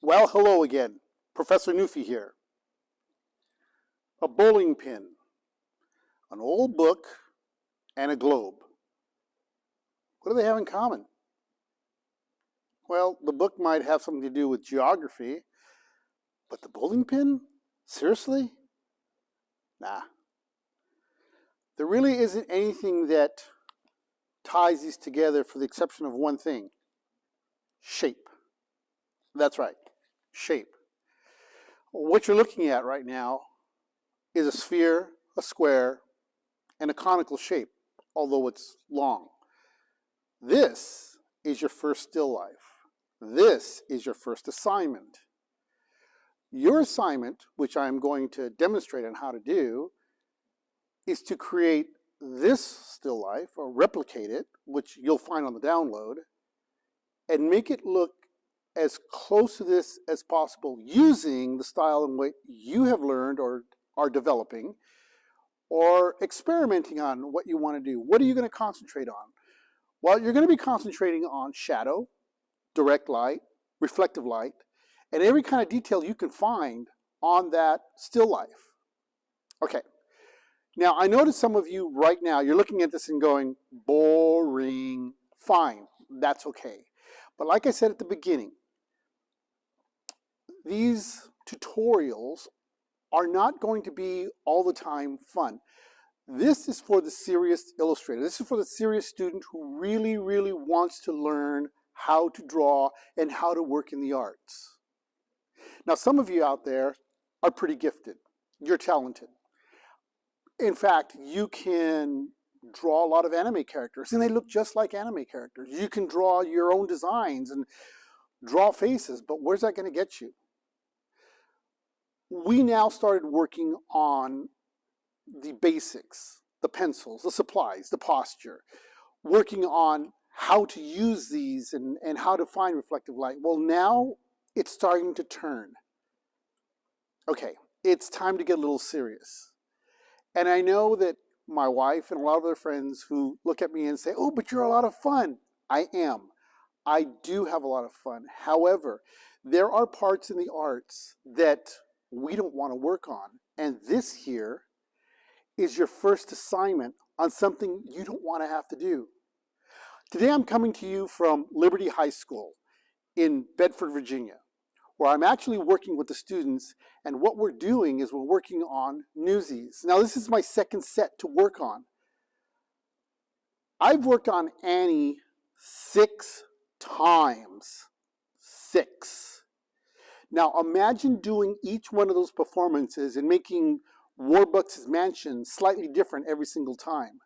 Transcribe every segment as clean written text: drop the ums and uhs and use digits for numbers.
Well, hello again. Professor Newfie here. A bowling pin, an old book, and a globe. What do they have in common? Well, the book might have something to do with geography, but the bowling pin? Seriously? Nah. There really isn't anything that ties these together for the exception of one thing. Shape. That's right. Shape. What you're looking at right now is a sphere, a square, and a conical shape, although it's long. This is your first still life. This is your first assignment. Your assignment, which I'm going to demonstrate on how to do, is to create this still life, or replicate it, which you'll find on the download, and make it look as close to this as possible using the style and way you have learned or are developing, or experimenting on what you want to do. What are you going to concentrate on? Well, you're going to be concentrating on shadow, direct light, reflective light, and every kind of detail you can find on that still life. Okay. Now, I notice some of you right now, you're looking at this and going, boring. Fine, that's okay. But like I said at the beginning, these tutorials are not going to be all the time fun. This is for the serious illustrator. This is for the serious student who really, really wants to learn how to draw and how to work in the arts. Now, some of you out there are pretty gifted. You're talented. In fact, you can draw a lot of anime characters, and they look just like anime characters. You can draw your own designs and draw faces, but where's that going to get you? We now started working on the basics, the pencils, the supplies, the posture, working on how to use these and how to find reflective light. Well, now it's starting to turn. Okay, it's time to get a little serious. And I know that my wife and a lot of other friends who look at me and say, oh, but you're a lot of fun. I am. I do have a lot of fun. However, there are parts in the arts that we don't want to work on. And this here is your first assignment on something you don't want to have to do. Today I'm coming to you from Liberty High School in Bedford, Virginia, where I'm actually working with the students, and what we're doing is we're working on Newsies. Now, this is my second set to work on. I've worked on Annie 6 times. 6. Now, imagine doing each one of those performances and making Warbucks' mansion slightly different every single time.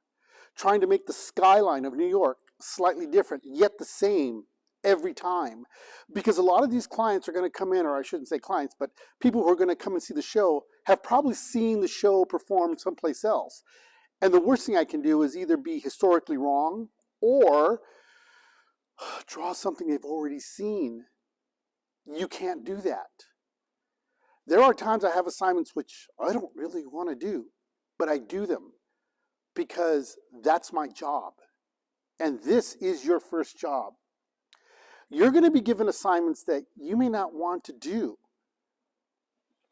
Trying to make the skyline of New York slightly different, yet the same every time. Because a lot of these clients are going to come in, or I shouldn't say clients, but people who are going to come and see the show have probably seen the show performed someplace else. And the worst thing I can do is either be historically wrong or draw something they've already seen. You can't do that. There are times I have assignments which I don't really want to do, but I do them because that's my job. And this is your first job. You're going to be given assignments that you may not want to do.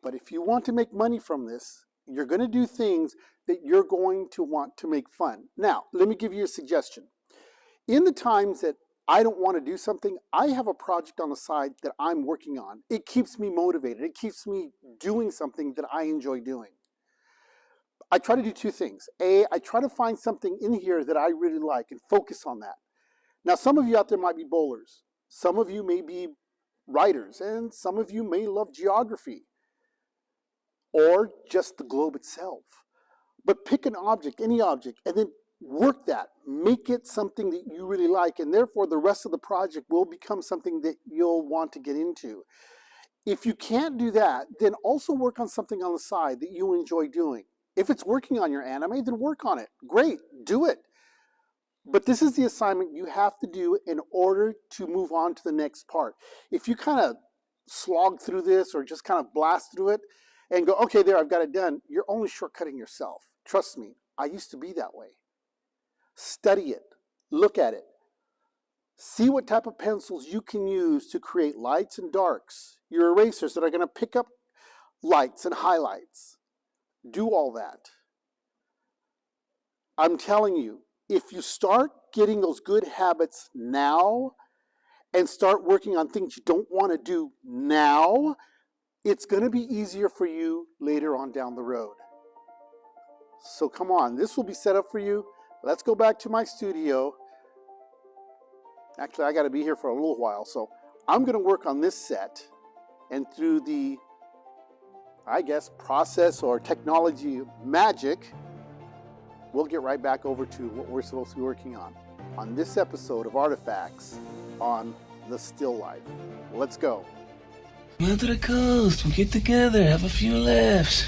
But if you want to make money from this, you're going to do things that you're going to want to make fun. Now, let me give you a suggestion. In the times that I don't want to do something, I have a project on the side that I'm working on. It keeps me motivated. It keeps me doing something that I enjoy doing. I try to do two things. A, I try to find something in here that I really like and focus on that. Now, some of you out there might be bowlers. Some of you may be writers, and some of you may love geography or just the globe itself. But pick an object, any object, and then work that. Make it something that you really like, and therefore the rest of the project will become something that you'll want to get into. If you can't do that, then also work on something on the side that you enjoy doing. If it's working on your anime, then work on it. Great, do it. But this is the assignment you have to do in order to move on to the next part. If you kind of slog through this or just kind of blast through it and go, okay, there, I've got it done, you're only shortcutting yourself. Trust me, I used to be that way. Study it. Look at it. See what type of pencils you can use to create lights and darks your erasers that are going to pick up lights and highlights. Do all that. I'm telling you, if you start getting those good habits now and start working on things you don't want to do now, it's going to be easier for you later on down the road. So come on, this will be set up for you. Let's go back to my studio. Actually, I got to be here for a little while, so I'm going to work on this set, and through the, I guess, process or technology magic, we'll get right back over to what we're supposed to be working on this episode of Art I Fax on the still life. Let's go. Come out to the coast, we'll get together, have a few laughs.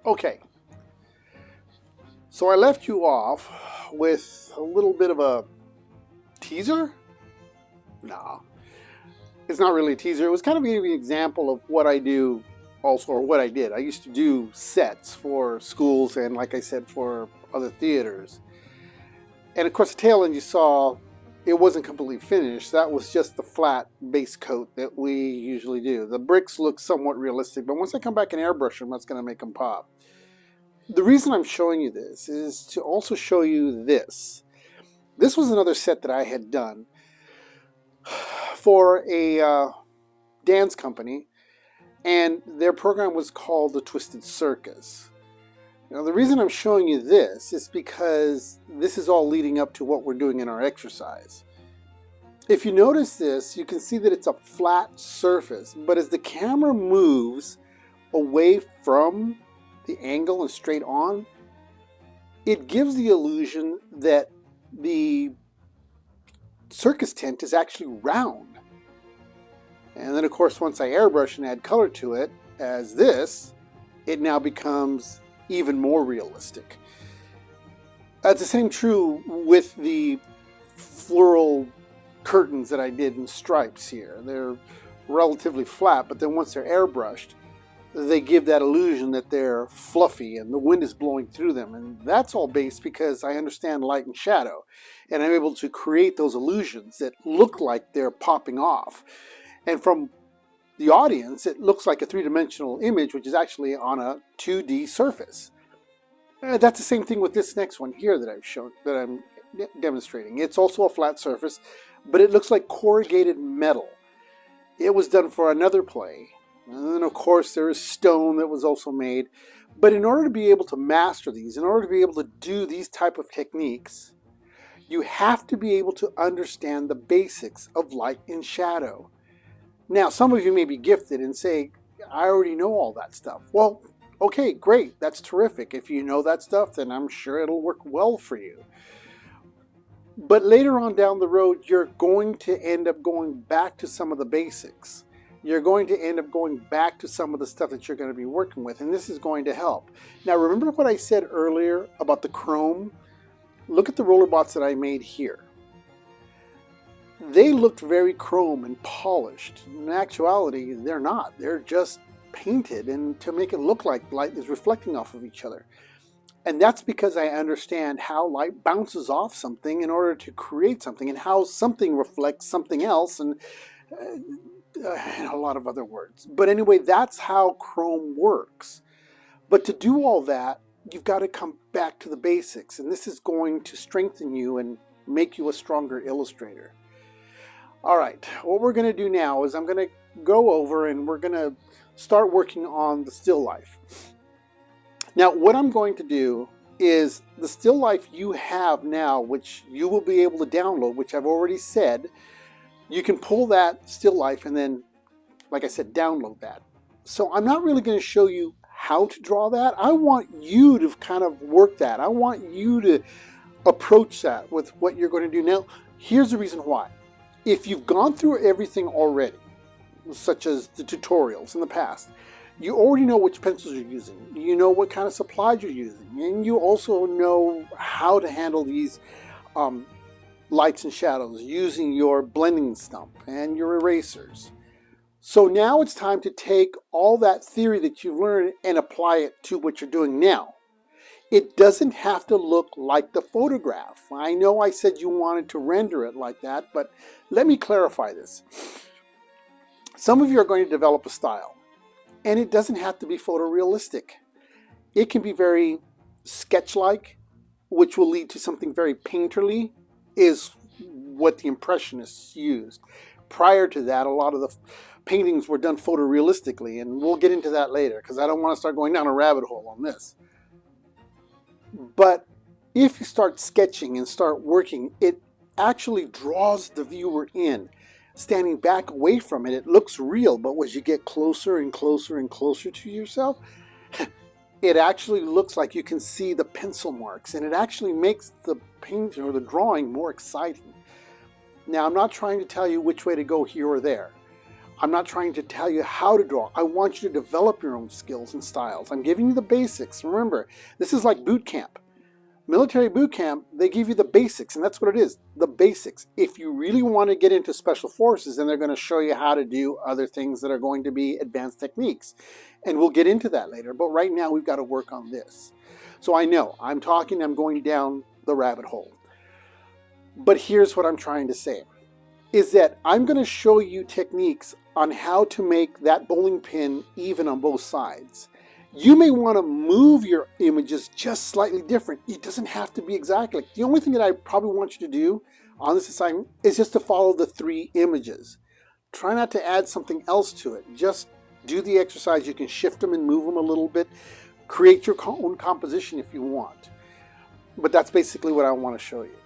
Okay, so I left you off with a little bit of a teaser? No, it's not really a teaser. It was kind of an example of what I do also, or what I did. I used to do sets for schools and, like I said, for other theaters. And of course, the tail end you saw, it wasn't completely finished. That was just the flat base coat that we usually do. The bricks look somewhat realistic, but once I come back and airbrush them, that's going to make them pop. The reason I'm showing you this is to also show you this. This was another set that I had done for a dance company, and their program was called The Twisted Circus. Now, the reason I'm showing you this is because this is all leading up to what we're doing in our exercise. If you notice this, you can see that it's a flat surface, but as the camera moves away from the angle and straight on, it gives the illusion that the circus tent is actually round. And then, of course, once I airbrush and add color to it as this, it now becomes even more realistic. That's the same true with the floral curtains that I did in stripes here. They're relatively flat, but then once they're airbrushed, they give that illusion that they're fluffy and the wind is blowing through them. And that's all based because I understand light and shadow, and I'm able to create those illusions that look like they're popping off. And from the audience, it looks like a three-dimensional image, which is actually on a 2D surface. That's the same thing with this next one here that I've shown, that I'm demonstrating. It's also a flat surface, but it looks like corrugated metal. It was done for another play. And then, of course, there is stone that was also made. But in order to be able to master these, in order to be able to do these type of techniques, you have to be able to understand the basics of light and shadow. Now, some of you may be gifted and say, I already know all that stuff. Well, okay, great. That's terrific. If you know that stuff, then I'm sure it'll work well for you. But later on down the road, you're going to end up going back to some of the basics. You're going to end up going back to some of the stuff that you're going to be working with, and this is going to help. Now, remember what I said earlier about the chrome? Look at the roller bots that I made here. They looked very chrome and polished. In actuality, they're not. They're just painted and to make it look like light is reflecting off of each other. And that's because I understand how light bounces off something in order to create something, and how something reflects something else, and a lot of other words. But anyway, that's how chrome works. But to do all that, you've got to come back to the basics, and this is going to strengthen you and make you a stronger illustrator. All right, what we're going to do now is I'm going to go over and we're going to start working on the still life. Now, what I'm going to do is the still life you have now, which you will be able to download, which I've already said, you can pull that still life and then, like I said, download that. So I'm not really going to show you how to draw that. I want you to kind of work that. I want you to approach that with what you're going to do. Now, here's the reason why. If you've gone through everything already, such as the tutorials in the past, you already know which pencils you're using. You know what kind of supplies you're using. And you also know how to handle these lights and shadows using your blending stump and your erasers. So now it's time to take all that theory that you've learned and apply it to what you're doing now. It doesn't have to look like the photograph. I know I said you wanted to render it like that, but let me clarify this. Some of you are going to develop a style. And it doesn't have to be photorealistic. It can be very sketch-like, which will lead to something very painterly, is what the Impressionists used. Prior to that, a lot of the paintings were done photorealistically, and we'll get into that later, because I don't want to start going down a rabbit hole on this. But if you start sketching and start working, it actually draws the viewer in. Standing back away from it, it looks real, but as you get closer and closer and closer to yourself, it actually looks like you can see the pencil marks, and it actually makes the painting or the drawing more exciting. Now, I'm not trying to tell you which way to go here or there. I'm not trying to tell you how to draw. I want you to develop your own skills and styles. I'm giving you the basics. Remember, this is like boot camp. Military boot camp, they give you the basics, and that's what it is, the basics. If you really want to get into special forces, then they're going to show you how to do other things that are going to be advanced techniques. And we'll get into that later, but right now we've got to work on this. So I know, I'm going down the rabbit hole. But here's what I'm trying to say, is that I'm going to show you techniques on how to make that bowling pin even on both sides. You may want to move your images just slightly different. It doesn't have to be exactly. The only thing that I probably want you to do on this assignment is just to follow the 3 images. Try not to add something else to it. Just do the exercise. You can shift them and move them a little bit. Create your own composition if you want. But that's basically what I want to show you.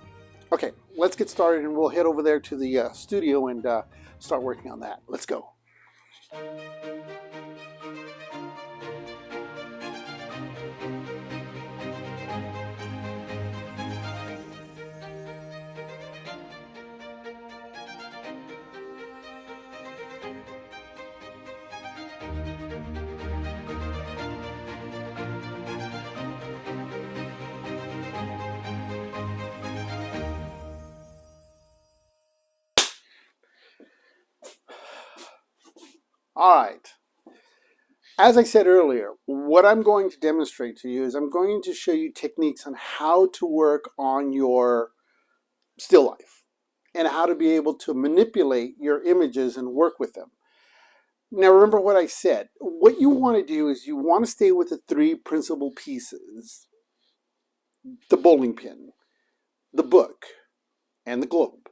Okay, let's get started, and we'll head over there to the studio and start working on that. Let's go. All right. As I said earlier, what I'm going to demonstrate to you is I'm going to show you techniques on how to work on your still life and how to be able to manipulate your images and work with them. Now, remember what I said. What you want to do is you want to stay with the 3 principal pieces: the bowling pin, the book, and the globe.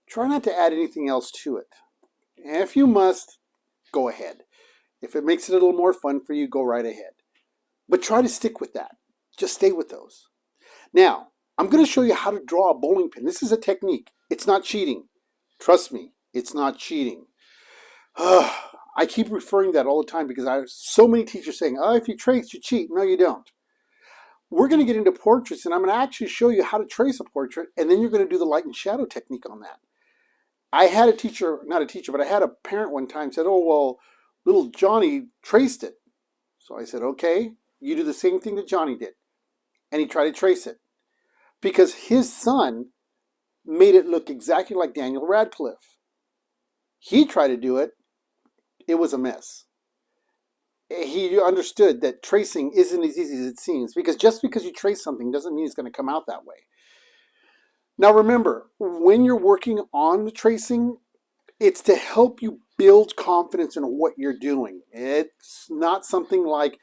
Try not to add anything else to it. And if you must, go ahead. If it makes it a little more fun for you, go right ahead. But try to stick with that. Just stay with those. Now, I'm going to show you how to draw a bowling pin. This is a technique. It's not cheating. Trust me, it's not cheating. I keep referring that all the time because I have so many teachers saying, oh, if you trace, you cheat. No, you don't. we're going to get into portraits, and I'm going to actually show you how to trace a portrait, and then you're going to do the light and shadow technique on that. I had a teacher, not a teacher, but I had a parent one time said, oh, well, little Johnny traced it. So I said, okay, you do the same thing that Johnny did. And he tried to trace it because his son made it look exactly like Daniel Radcliffe. He tried to do it. It was a mess. He understood that tracing isn't as easy as it seems, because just because you trace something doesn't mean it's going to come out that way. Now remember, when you're working on the tracing, it's to help you build confidence in what you're doing. It's not something like,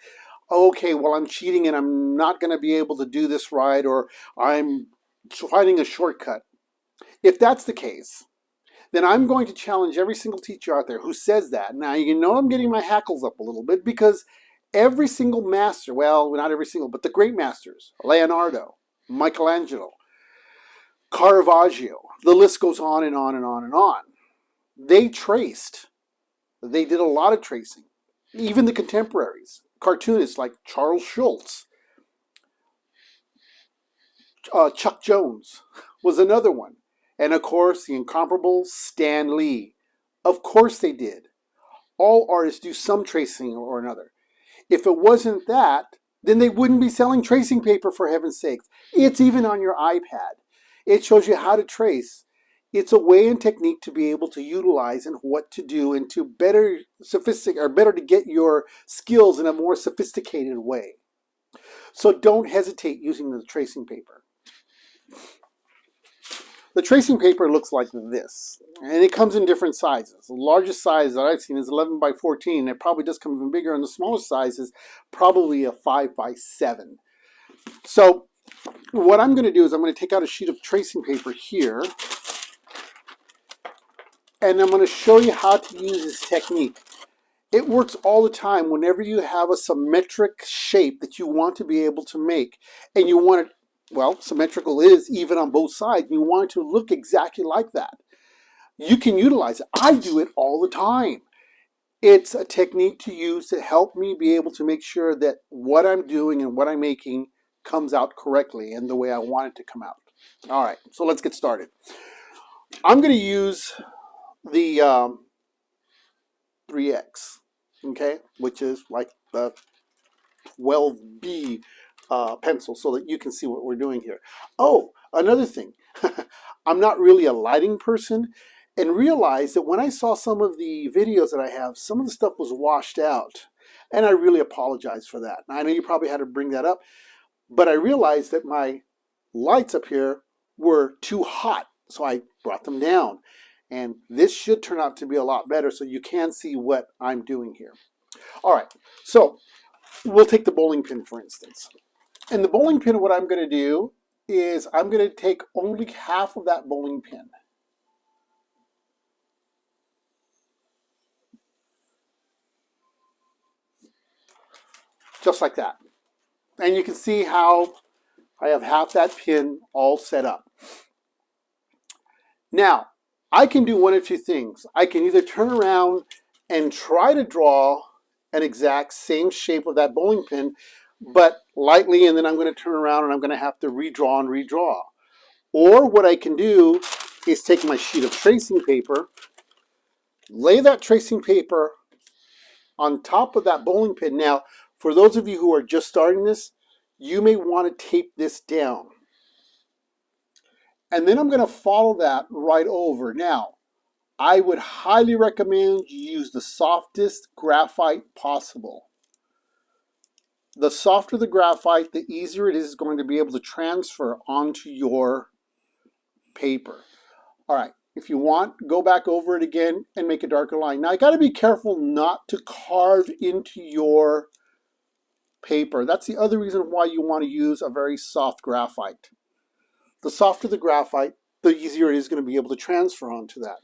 okay, well, I'm cheating and I'm not going to be able to do this right, or I'm finding a shortcut. If that's the case, then I'm going to challenge every single teacher out there who says that. Now, you know I'm getting my hackles up a little bit, because every single master, well, not every single, but the great masters, Leonardo, Michelangelo, Caravaggio, the list goes on and on and on and on. They traced. They did a lot of tracing. Even the contemporaries, cartoonists like Charles Schulz, Chuck Jones was another one. And of course, the incomparable Stan Lee. Of course they did. All artists do some tracing or another. If it wasn't that, then they wouldn't be selling tracing paper, for heaven's sakes. It's even on your iPad. It shows you how to trace. It's a way and technique to be able to utilize and what to do, and to better to get your skills in a more sophisticated way. So don't hesitate using the tracing paper. The tracing paper looks like this, and it comes in different sizes. The largest size that I've seen is 11 by 14. It probably does come even bigger, and the smallest size is probably a 5 by 7. So what I'm going to do is I'm going to take out a sheet of tracing paper here, and I'm going to show you how to use this technique. It works all the time whenever you have a symmetric shape that you want to be able to make, and you want it, well, symmetrical is even on both sides. You want it to look exactly like that. You can utilize it. I do it all the time. It's a technique to use to help me be able to make sure that what I'm doing and what I'm making comes out correctly and the way I want it to come out. All right, so let's get started. I'm going to use the 3X, okay, which is like the 12B pencil, so that you can see what we're doing here. Oh, another thing, I'm not really a lighting person, and realized that when I saw some of the videos that I have, some of the stuff was washed out, and I really apologize for that. Now, I know you probably had to bring that up, but I realized that my lights up here were too hot, so I brought them down, and this should turn out to be a lot better, so you can see what I'm doing here. All right, so we'll take the bowling pin, for instance. And the bowling pin, what I'm going to do is I'm going to take only half of that bowling pin. Just like that. And you can see how I have half that pin all set up. Now, I can do one of two things. I can either turn around and try to draw an exact same shape of that bowling pin, but lightly, and then I'm going to turn around and I'm going to have to redraw and redraw. Or what I can do is take my sheet of tracing paper, lay that tracing paper on top of that bowling pin. Now, for those of you who are just starting this, you may want to tape this down. And then I'm going to follow that right over. Now, I would highly recommend you use the softest graphite possible. The softer the graphite, the easier it is going to be able to transfer onto your paper. All right, if you want, go back over it again and make a darker line. Now, you got to be careful not to carve into your paper. That's the other reason why you want to use a very soft graphite. The softer the graphite, the easier it is going to be able to transfer onto that.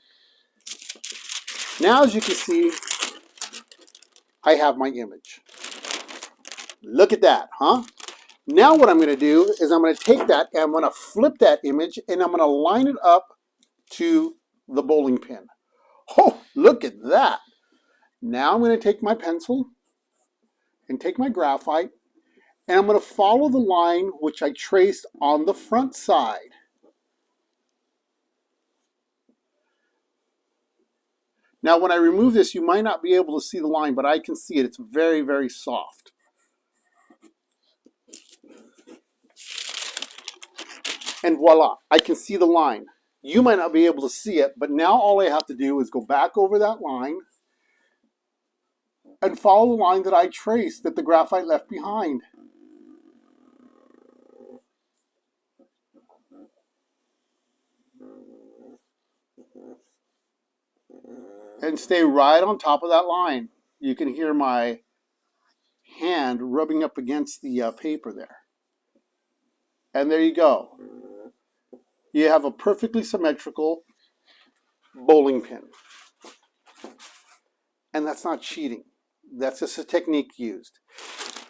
Now, as you can see, I have my image. Look at that, huh? Now what I'm going to do is I'm going to take that and I'm going to flip that image and I'm going to line it up to the bowling pin. Oh, look at that. Now I'm going to take my pencil and take my graphite And I'm going to follow the line which I traced on the front side. Now, when I remove this, you might not be able to see the line, but I can see it. It's very, very soft. And voila, I can see the line. You might not be able to see it, but now all I have to do is go back over that line and follow the line that I traced that the graphite left behind. And stay right on top of that line. You can hear my hand rubbing up against the paper there. And there you go. You have a perfectly symmetrical bowling pin. And that's not cheating. That's just a technique used.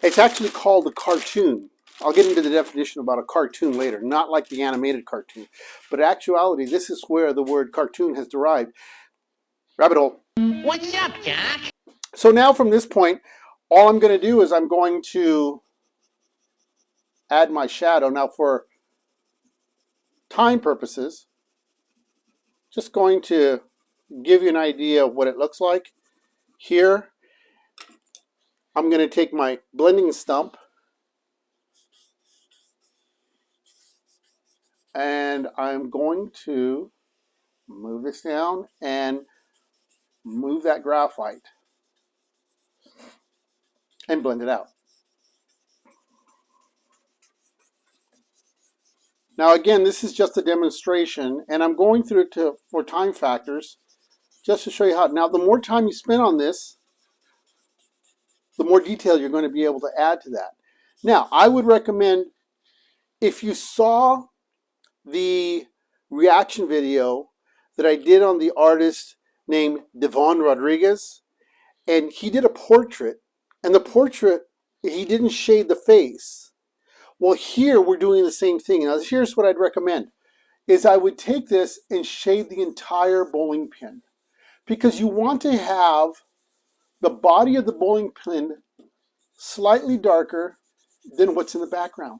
It's actually called a cartoon. I'll get into the definition about a cartoon later, not like the animated cartoon. But in actuality, this is where the word cartoon has derived. Rabbit hole. What's up, Doc? So now from this point, all I'm going to do is I'm going to add my shadow. Now for time purposes, just going to give you an idea of what it looks like. Here, I'm going to take my blending stump and I'm going to move this down and move that graphite and blend it out. Now again, this is just a demonstration and I'm going through it for time factors just to show you how. Now the more time you spend on this, the more detail you're going to be able to add to that. Now I would recommend, if you saw the reaction video that I did on the artist named Devon Rodriguez, and he did a portrait, and the portrait, he didn't shade the face. Well, here we're doing the same thing. Now here's what I'd recommend, is I would take this and shade the entire bowling pin, because you want to have the body of the bowling pin slightly darker than what's in the background.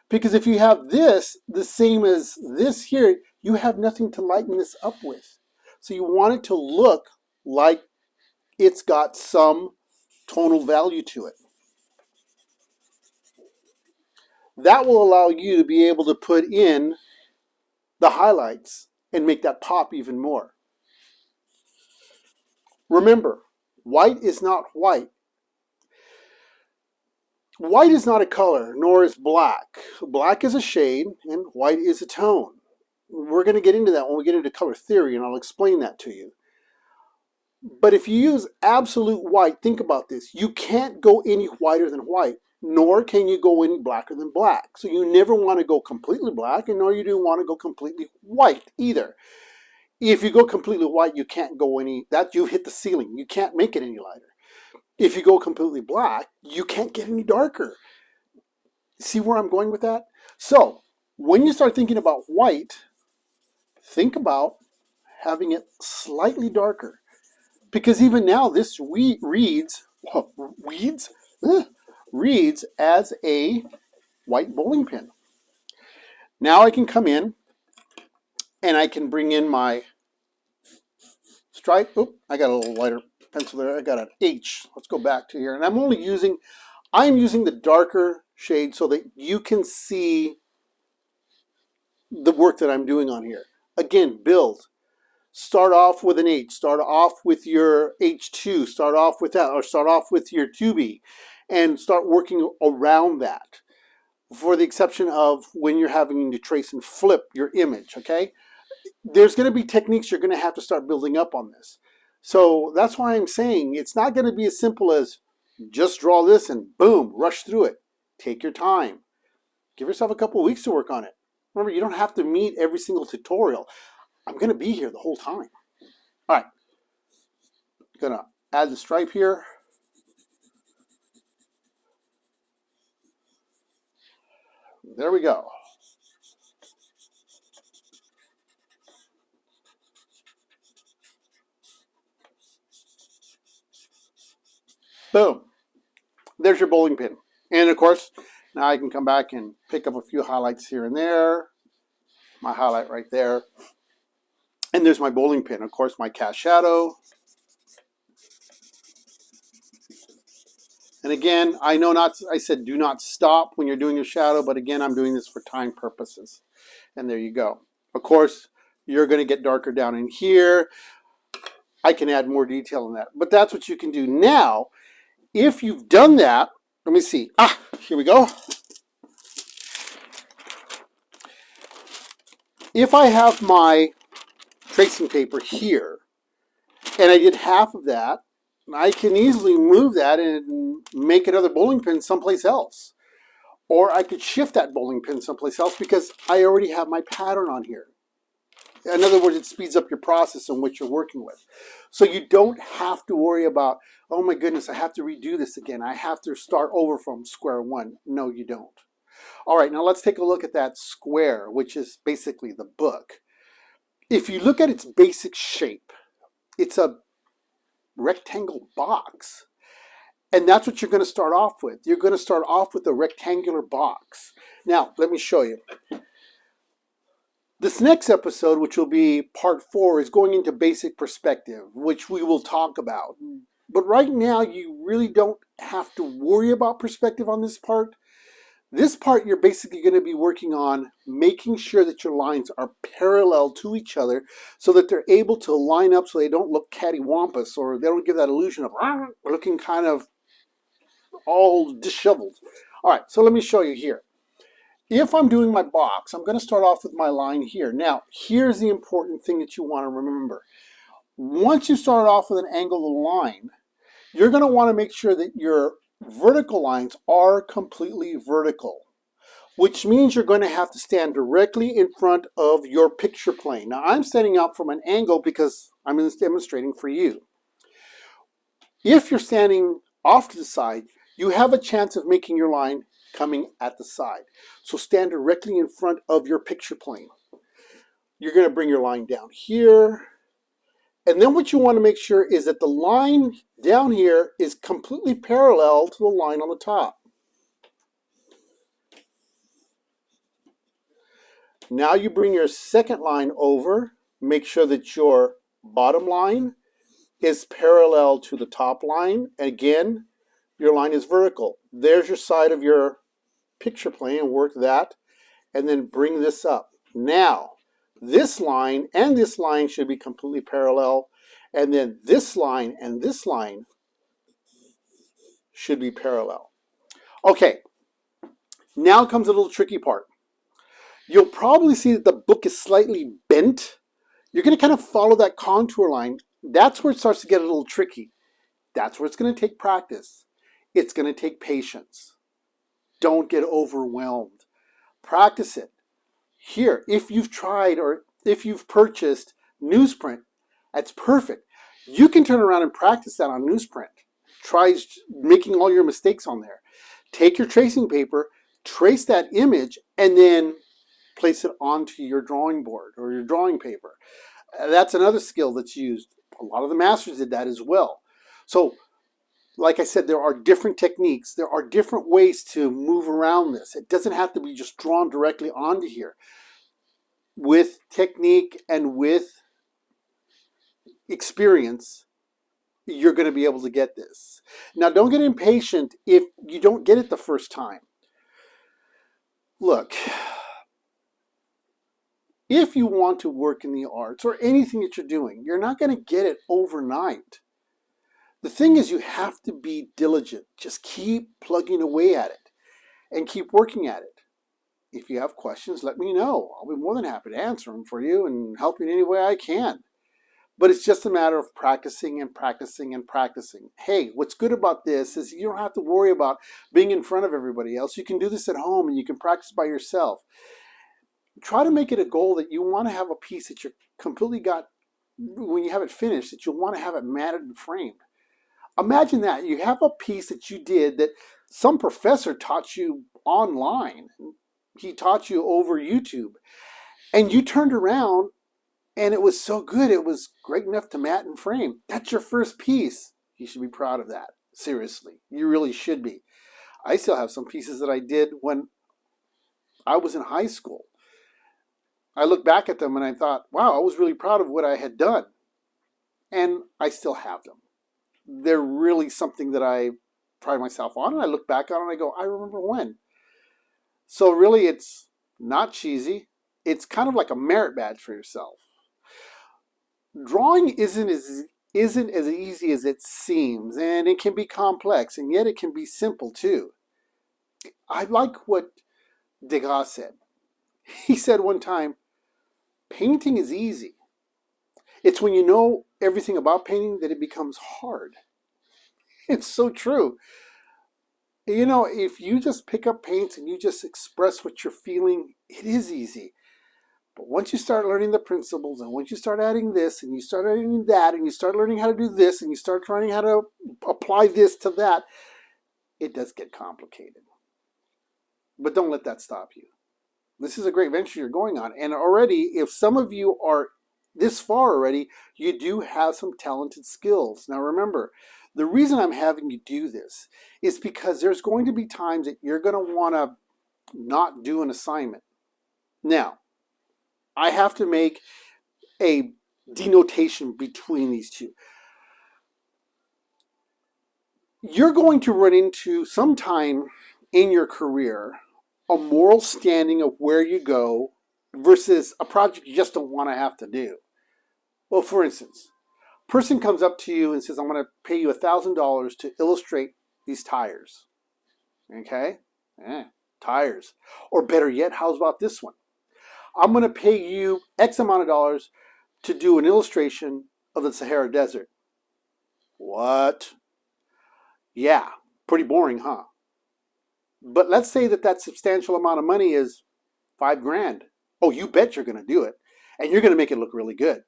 Because if you have this the same as this here, you have nothing to lighten this up with. So you want it to look like it's got some tonal value to it. That will allow you to be able to put in the highlights and make that pop even more. Remember, white is not white. White is not a color, nor is black. Black is a shade, and white is a tone. We're going to get into that when we get into color theory, and I'll explain that to you. But if you use absolute white, think about this. You can't go any whiter than white, nor can you go any blacker than black. So you never want to go completely black, and nor you do want to go completely white either. If you go completely white, you can't go any, that you've hit the ceiling. You can't make it any lighter. If you go completely black, you can't get any darker. See where I'm going with that? So when you start thinking about white, think about having it slightly darker. Because even now this reads as a white bowling pin. Now I can come in and I can bring in my stripe. Oop, I got a little lighter pencil there. I got an H. Let's go back to here. And I'm using the darker shade so that you can see the work that I'm doing on here. Again, build. Start off with an H. Start off with your H2. Start off with that, or start off with your 2B and start working around that, for the exception of when you're having to trace and flip your image, okay? There's going to be techniques you're going to have to start building up on this. So that's why I'm saying it's not going to be as simple as just draw this and boom, rush through it. Take your time. Give yourself a couple of weeks to work on it. Remember, you don't have to meet every single tutorial. I'm going to be here the whole time. All right. Going to add the stripe here. There we go. Boom. There's your bowling pin. And of course, now I can come back and pick up a few highlights here and there. My highlight right there. And there's my bowling pin. Of course, my cast shadow. And again, I know I said do not stop when you're doing your shadow, but again, I'm doing this for time purposes. And there you go. Of course, you're going to get darker down in here. I can add more detail in that, but that's what you can do. Now, if you've done that, let me see. Here we go. If I have my tracing paper here, and I did half of that, I can easily move that and make another bowling pin someplace else. Or I could shift that bowling pin someplace else because I already have my pattern on here. In other words, it speeds up your process on what you're working with. So you don't have to worry about, oh my goodness, I have to redo this again. I have to start over from square one. No, you don't. All right, now let's take a look at that square, which is basically the book. If you look at its basic shape, it's a rectangle box. And that's what you're going to start off with. You're going to start off with a rectangular box. Now, let me show you. This next episode, which will be part 4, is going into basic perspective, which we will talk about. But right now, you really don't have to worry about perspective on this part. This part, you're basically going to be working on making sure that your lines are parallel to each other so that they're able to line up so they don't look cattywampus or they don't give that illusion of looking kind of all disheveled. All right, so let me show you here. If I'm doing my box, I'm going to start off with my line here. Now, here's the important thing that you want to remember. Once you start off with an angled line, you're going to want to make sure that your vertical lines are completely vertical, which means you're going to have to stand directly in front of your picture plane. Now, I'm standing up from an angle because I'm demonstrating for you. If you're standing off to the side, you have a chance of making your line coming at the side. So stand directly in front of your picture plane. You're going to bring your line down here. And then what you want to make sure is that the line down here is completely parallel to the line on the top. Now you bring your second line over. Make sure that your bottom line is parallel to the top line. And again, your line is vertical. There's your side of your picture plane, work that, and then bring this up. Now, this line and this line should be completely parallel, and then this line and this line should be parallel. Okay, now comes a little tricky part. You'll probably see that the book is slightly bent. You're going to kind of follow that contour line. That's where it starts to get a little tricky. That's where it's going to take practice. It's going to take patience. Don't get overwhelmed. Practice it. Here, if you've tried or if you've purchased newsprint, that's perfect. You can turn around and practice that on newsprint. Try making all your mistakes on there. Take your tracing paper, trace that image, and then place it onto your drawing board or your drawing paper. That's another skill that's used. A lot of the masters did that as well. So, like I said, there are different techniques. There are different ways to move around this. It doesn't have to be just drawn directly onto here. With technique and with experience, you're going to be able to get this. Now, don't get impatient if you don't get it the first time. Look, if you want to work in the arts or anything that you're doing, you're not going to get it overnight. The thing is, you have to be diligent. Just keep plugging away at it and keep working at it. If you have questions, let me know. I'll be more than happy to answer them for you and help you in any way I can. But it's just a matter of practicing and practicing and practicing. Hey, what's good about this is you don't have to worry about being in front of everybody else. You can do this at home and you can practice by yourself. Try to make it a goal that you want to have a piece that you're completely got, when you have it finished, that you'll want to have it matted and framed. Imagine that. You have a piece that you did that some professor taught you online. He taught you over YouTube. And you turned around and it was so good. It was great enough to mat and frame. That's your first piece. You should be proud of that. Seriously. You really should be. I still have some pieces that I did when I was in high school. I look back at them and I thought, wow, I was really proud of what I had done. And I still have them. They're really something that I pride myself on. And I look back on it and I go, I remember when. So really, it's not cheesy. It's kind of like a merit badge for yourself. Drawing isn't as easy as it seems, and it can be complex, and yet it can be simple too. I like what Degas said. He said one time, painting is easy. It's when you know everything about painting that it becomes hard. It's so true. You know, if you just pick up paints and you just express what you're feeling, it is easy. But once you start learning the principles, and once you start adding this, and you start adding that, and you start learning how to do this, and you start learning how to apply this to that, it does get complicated. But don't let that stop you. This is a great venture you're going on. And already, if some of you are this far already, you do have some talented skills. Now remember, the reason I'm having you do this is because there's going to be times that you're going to want to not do an assignment. Now, I have to make a denotation between these two. You're going to run into sometime in your career a moral standing of where you go versus a project you just don't want to have to do. Well, for instance, a person comes up to you and says, I'm going to pay you $1,000 to illustrate these tires. Okay? Tires. Or better yet, how's about this one? I'm going to pay you X amount of dollars to do an illustration of the Sahara Desert. What? Yeah, pretty boring, huh? But let's say that substantial amount of money is $5,000. Oh, you bet you're going to do it. And you're going to make it look really good.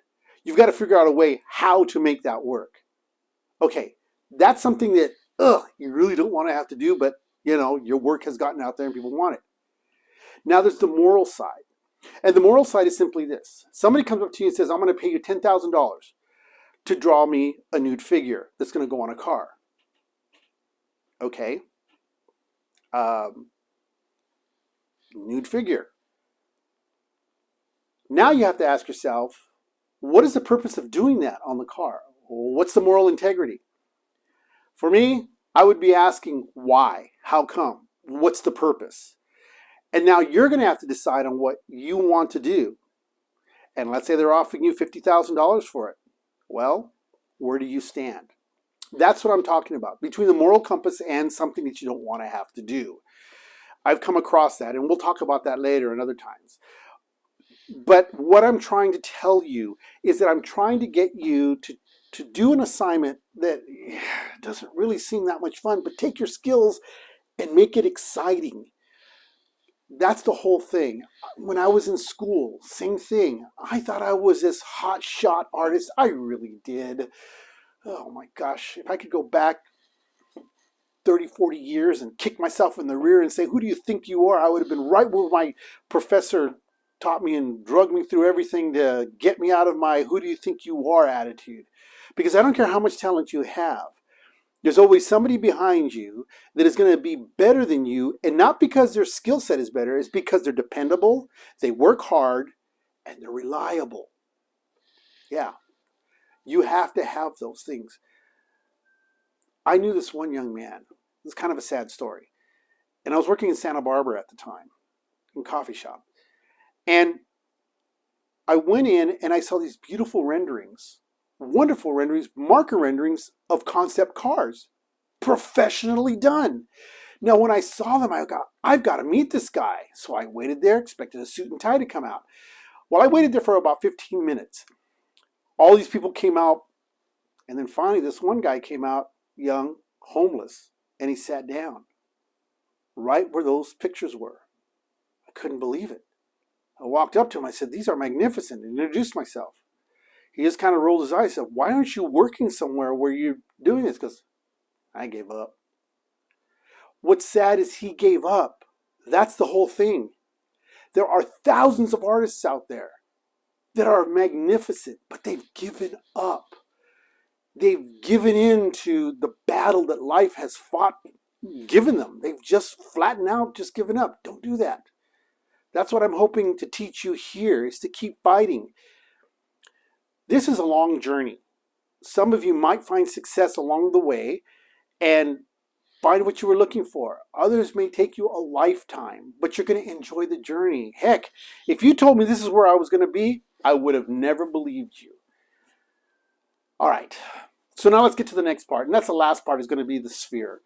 You've got to figure out a way how to make that work. Okay, that's something that you really don't want to have to do, but you know, your work has gotten out there and people want it. Now there's the moral side. And the moral side is simply this. Somebody comes up to you and says, I'm going to pay you $10,000 to draw me a nude figure that's going to go on a car. Okay. Nude figure. Now you have to ask yourself, what is the purpose of doing that on the car? What's the moral integrity? For me, I would be asking why, how come, what's the purpose? And now you're going to have to decide on what you want to do. And let's say they're offering you $50,000 for it. Well, where do you stand? That's what I'm talking about, between the moral compass and something that you don't want to have to do. I've come across that, and we'll talk about that later and other times. But what I'm trying to tell you is that I'm trying to get you to do an assignment that doesn't really seem that much fun, but take your skills and make it exciting. That's the whole thing. When I was in school, same thing. I thought I was this hot shot artist. I really did. Oh my gosh, if I could go back 30, 40 years and kick myself in the rear and say, who do you think you are? I would have been right where my professor taught me and drugged me through everything to get me out of my who do you think you are attitude. Because I don't care how much talent you have. There's always somebody behind you that is going to be better than you, and not because their skill set is better, it's because they're dependable, they work hard, and they're reliable. Yeah, you have to have those things. I knew this one young man. It's kind of a sad story. And I was working in Santa Barbara at the time, in a coffee shop. And I went in and I saw these beautiful renderings, wonderful renderings, marker renderings of concept cars, professionally done. Now, when I saw them, I've got to meet this guy. So I waited there, expected a suit and tie to come out. Well, I waited there for about 15 minutes. All these people came out, and then finally this one guy came out, young, homeless, and he sat down right where those pictures were. I couldn't believe it. I walked up to him, I said, these are magnificent, and introduced myself. He just kind of rolled his eyes and said, why aren't you working somewhere where you're doing this? Because I gave up. What's sad is he gave up. That's the whole thing. There are thousands of artists out there that are magnificent, but they've given up. They've given in to the battle that life has fought given them. They've just flattened out, just given up. Don't do that. That's what I'm hoping to teach you here, is to keep fighting. This is a long journey. Some of you might find success along the way and find what you were looking for. Others may take you a lifetime, but you're going to enjoy the journey. Heck, if you told me this is where I was going to be, I would have never believed you. All right, so now let's get to the next part, and that's the last part, is going to be the sphere.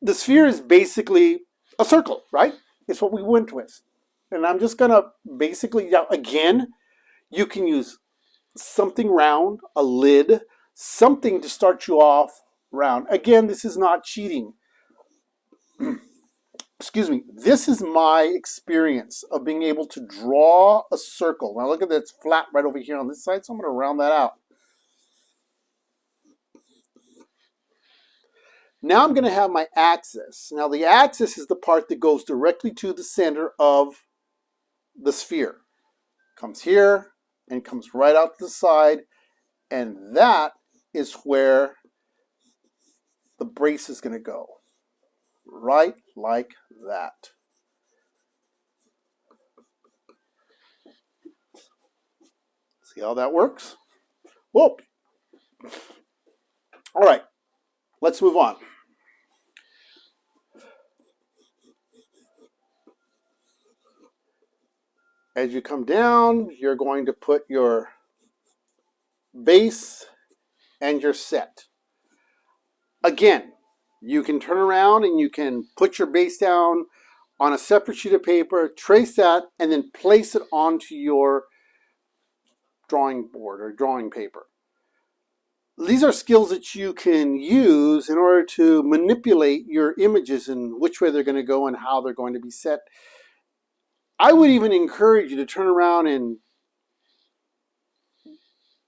The sphere is basically a circle, right? It's what we went with. And I'm just going to basically, again, you can use something round, a lid, something to start you off round. Again, this is not cheating. Excuse me. This is my experience of being able to draw a circle. Now look at that, it's flat right over here on this side, so I'm going to round that out. Now I'm going to have my axis. Now the axis is the part that goes directly to the center of the sphere. Comes here and comes right out to the side, and that is where the brace is going to go. Right like that. See how that works? Whoop. All right, let's move on. As you come down, you're going to put your base and your set. Again, you can turn around and you can put your base down on a separate sheet of paper, trace that, and then place it onto your drawing board or drawing paper. These are skills that you can use in order to manipulate your images and which way they're going to go and how they're going to be set. I would even encourage you to turn around and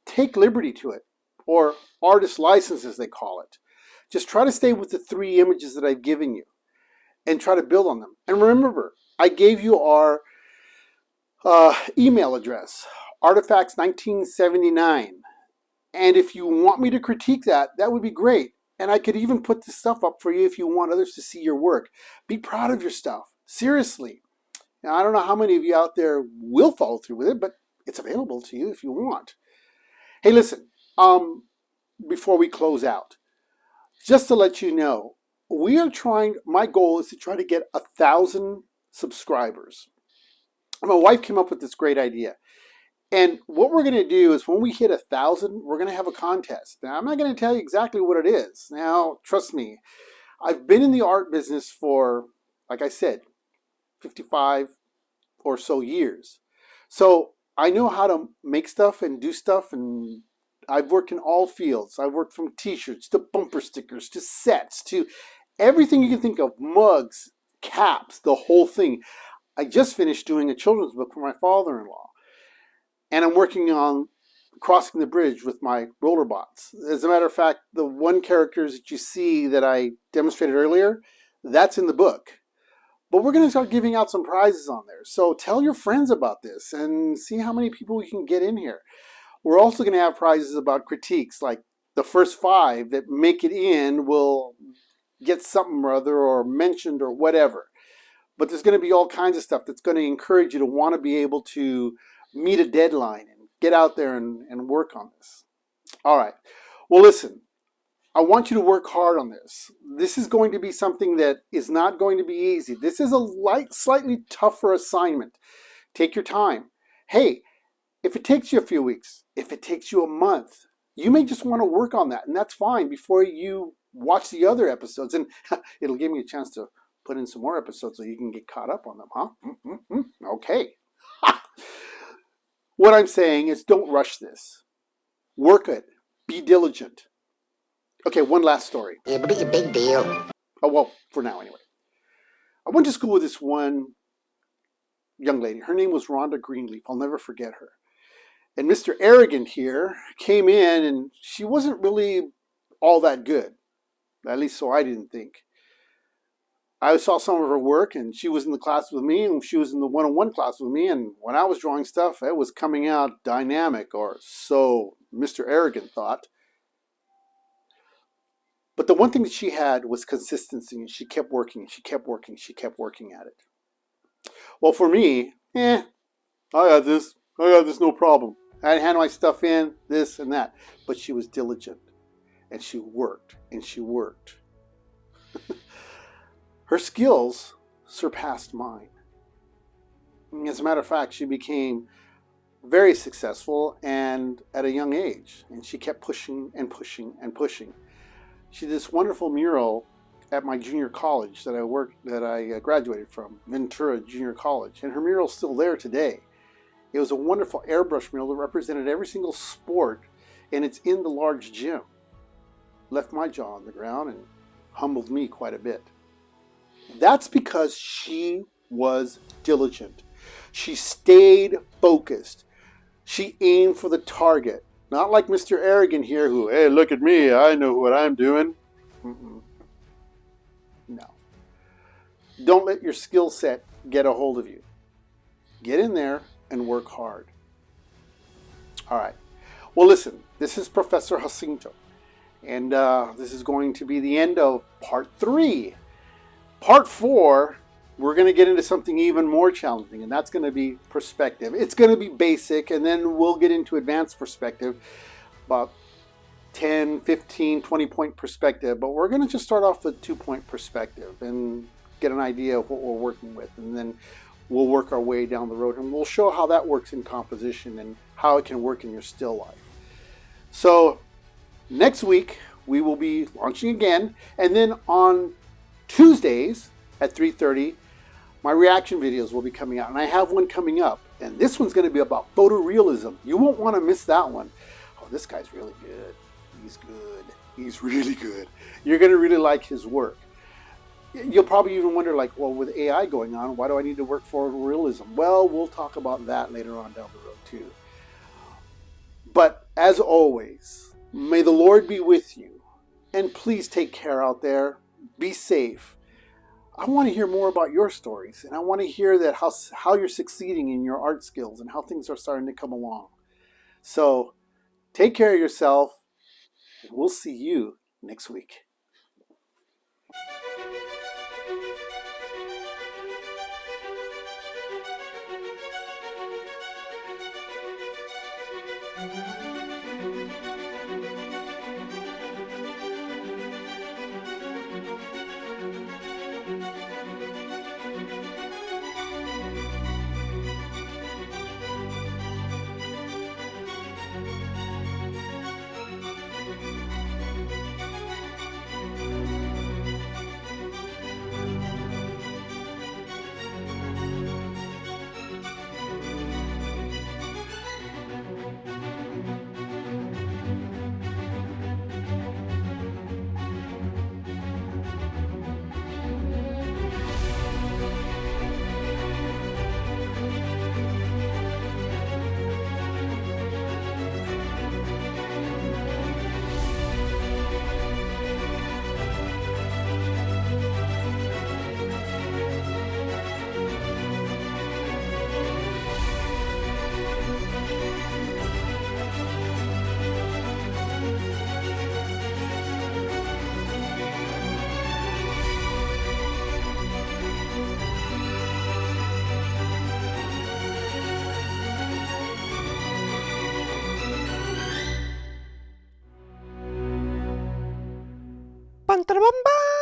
take liberty to it, or artist license as they call it. Just try to stay with the 3 images that I've given you and try to build on them. And remember, I gave you our email address, artifax1979. And if you want me to critique that, that would be great. And I could even put this stuff up for you if you want others to see your work. Be proud of your stuff. Seriously. Now, I don't know how many of you out there will follow through with it, but it's available to you if you want. Hey, listen, before we close out, just to let you know, we are trying, my goal is to try to get 1,000 subscribers. My wife came up with this great idea. And what we're going to do is when we hit 1,000, we're going to have a contest. Now, I'm not going to tell you exactly what it is. Now, trust me, I've been in the art business for, like I said, 55 or so years. So I know how to make stuff and do stuff, and I've worked in all fields. I've worked from t-shirts to bumper stickers to sets to everything you can think of, mugs, caps, the whole thing. I just finished doing a children's book for my father-in-law. And I'm working on crossing the bridge with my roller bots. As a matter of fact, the one characters that you see that I demonstrated earlier, that's in the book. But we're going to start giving out some prizes on there. So tell your friends about this and see how many people we can get in here. We're also going to have prizes about critiques, like the first 5 that make it in will get something or other or mentioned or whatever. But there's going to be all kinds of stuff that's going to encourage you to want to be able to meet a deadline and get out there and work on this. All right. Well, listen, I want you to work hard on this. This is going to be something that is not going to be easy. This is a slightly tougher assignment. Take your time. Hey, if it takes you a few weeks, if it takes you a month, you may just want to work on that, and that's fine before you watch the other episodes. And it'll give me a chance to put in some more episodes so you can get caught up on them, huh? Okay. What I'm saying is don't rush this. Work it. Be diligent. Okay, one last story. It was a big deal. Oh, well, for now anyway. I went to school with this one young lady. Her name was Rhonda Greenleaf. I'll never forget her. And Mr. Arrogant here came in, and she wasn't really all that good. At least so I didn't think. I saw some of her work, and she was in the class with me, and she was in the one-on-one class with me, and when I was drawing stuff, it was coming out dynamic, or so Mr. Arrogant thought. But the one thing that she had was consistency, and she kept working, she kept working, she kept working at it. Well, for me, I got this, no problem. I had my stuff in, this and that. But she was diligent, and she worked, and she worked. Her skills surpassed mine. As a matter of fact, she became very successful and at a young age, and she kept pushing and pushing and pushing. She did this wonderful mural at my junior college that I graduated from, Ventura Junior College, and her mural's still there today. It was a wonderful airbrush mural that represented every single sport, and it's in the large gym. Left my jaw on the ground and humbled me quite a bit. That's because she was diligent. She stayed focused. She aimed for the target. Not like Mr. Arrogant here who, hey, look at me, I know what I'm doing. No. Don't let your skill set get a hold of you. Get in there and work hard. All right. Well, listen, this is Professor Jacinto, and this is going to be the end of part 3. Part 4, we're going to get into something even more challenging, and that's going to be perspective. It's going to be basic, and then we'll get into advanced perspective, about 10, 15, 20-point perspective. But we're going to just start off with 2-point perspective and get an idea of what we're working with, and then we'll work our way down the road, and we'll show how that works in composition and how it can work in your still life. So next week, we will be launching again, and then on Tuesdays at 3:30, my reaction videos will be coming out, and I have one coming up, and this one's going to be about photorealism. You won't want to miss that one. Oh, this guy's really good. He's good. He's really good. You're going to really like his work. You'll probably even wonder, like, well, with AI going on, why do I need to work photorealism? Well, we'll talk about that later on down the road too. But as always, may the Lord be with you, and please take care out there. Be safe. I want to hear more about your stories, and I want to hear that how you're succeeding in your art skills and how things are starting to come along. So take care of yourself, and we'll see you next week. Pantarabamba!